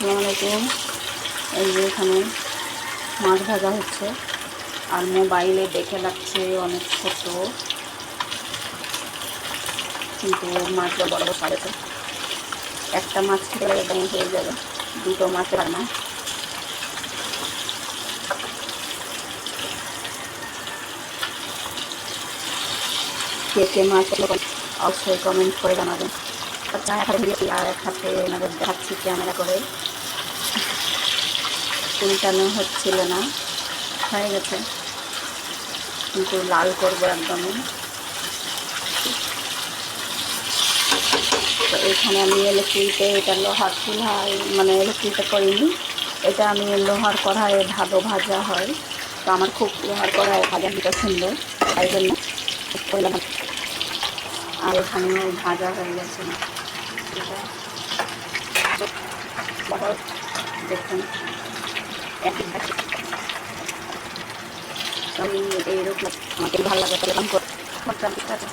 আসসালামু আলাইকুম। এই যে এখানে মাছ ভাজা হচ্ছে, আর মোবাইলে দেখে লাগছে অনেক ছোট, কিন্তু মাছটা বড় বড় সাড়েছে। একটা মাছ খেলে একদম হয়ে যাবে, দুটো মাছ আর না। কে কে মাছ অবশ্যই কমেন্ট করে জানাবেন। আচ্ছা, এক হাতে দিয়েছি আর এক হাতে এনাদের দেখাচ্ছি ক্যামেরা করে, উল্টানো হচ্ছিল না, হয়ে গেছে, কিন্তু লাল করবো একদমই। তো এখানে আমি ইলেকট্রিকে, এটা লোহার চুলায়, মানে ইলেকট্রিকে করিনি, এটা আমি লোহার কড়াইয়ে ভাজা হয়। তো আমার খুব লোহার কড়াইয়ে ভাজা দিতে সুন্দর, তাই জন্য করলাম। আর এখানেও ভাজা হয়ে গেছে, দেখুন। আমি এইরকম আমাকে ভালো লাগে তাহলে করতাম। ঠিক আছে।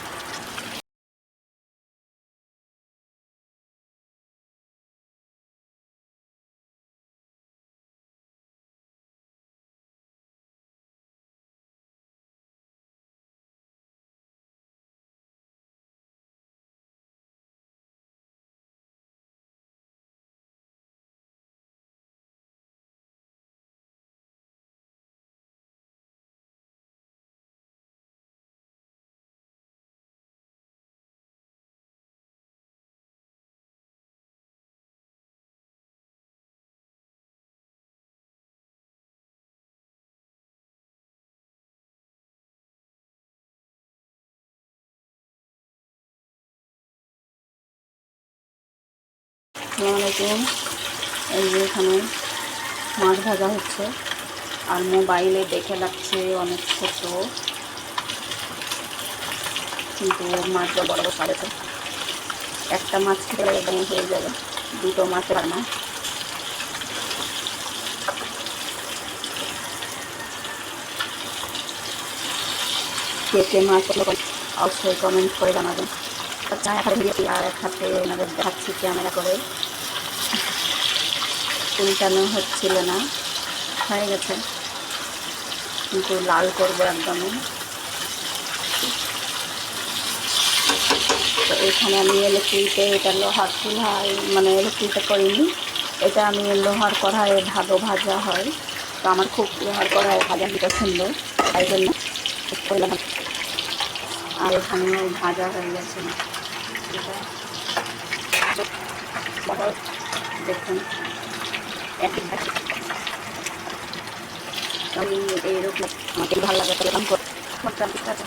আসসালামু আলাইকুম। এই যে এখানে মাছ ভাজা হচ্ছে, আর মোবাইলে দেখে লাগছে অনেক ছোট, কিন্তু মাছটা বড় বড় সাড়েছে। একটা মাছ খেলে একদম হয়ে যাবে, দুটো মাছ আর না। কে কে মাছ অবশ্যই কমেন্ট করে জানাবেন। আচ্ছা, এক হাতে দিয়েছি আর এক হাতে এনাদের দেখাচ্ছি ক্যামেরা করে, উল্টানো হচ্ছিল না, হয়ে গেছে, কিন্তু লাল করবো একদমই। তো এখানে আমি ইলেকট্রিকে, এটা লোহার চুলায়, মানে ইলেকট্রিকে করিনি, এটা আমি লোহার কড়াইয়ে ভাজা হয়। তো আমার খুব লোহার কড়াইয়ে ভাজা দিতে সুন্দর, তাই জন্য করলাম। আর এখানেও ভাজা হয়ে গেছে, দেখুন। আমি এইরকম আমাকে ভালো লাগে তাহলে করতাম। ঠিক আছে।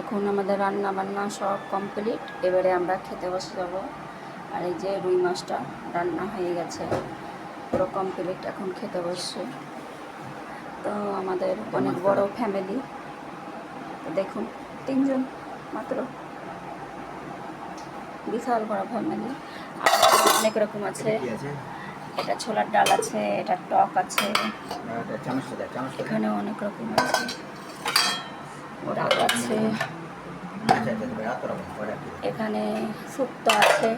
এখন আমাদের রান্না বান্না সব কমপ্লিট, এবারে আমরা খেতে বসে যাব। আর এই যে রুই মাছটা রান্না হয়ে গেছে, পুরো কমপ্লিট, এখন খেতে বসছে। তো আমাদের অনেক বড় ফ্যামিলি, দেখুন 3 জন মাত্র, বিশাল বড় ফ্যামিলি। আর অনেক রকম আছে, এটা ছোলার ডাল আছে, এটা টক আছে, এখানে অনেক রকম আছে, ডাল আছে, এখানে শুক্তো আছে।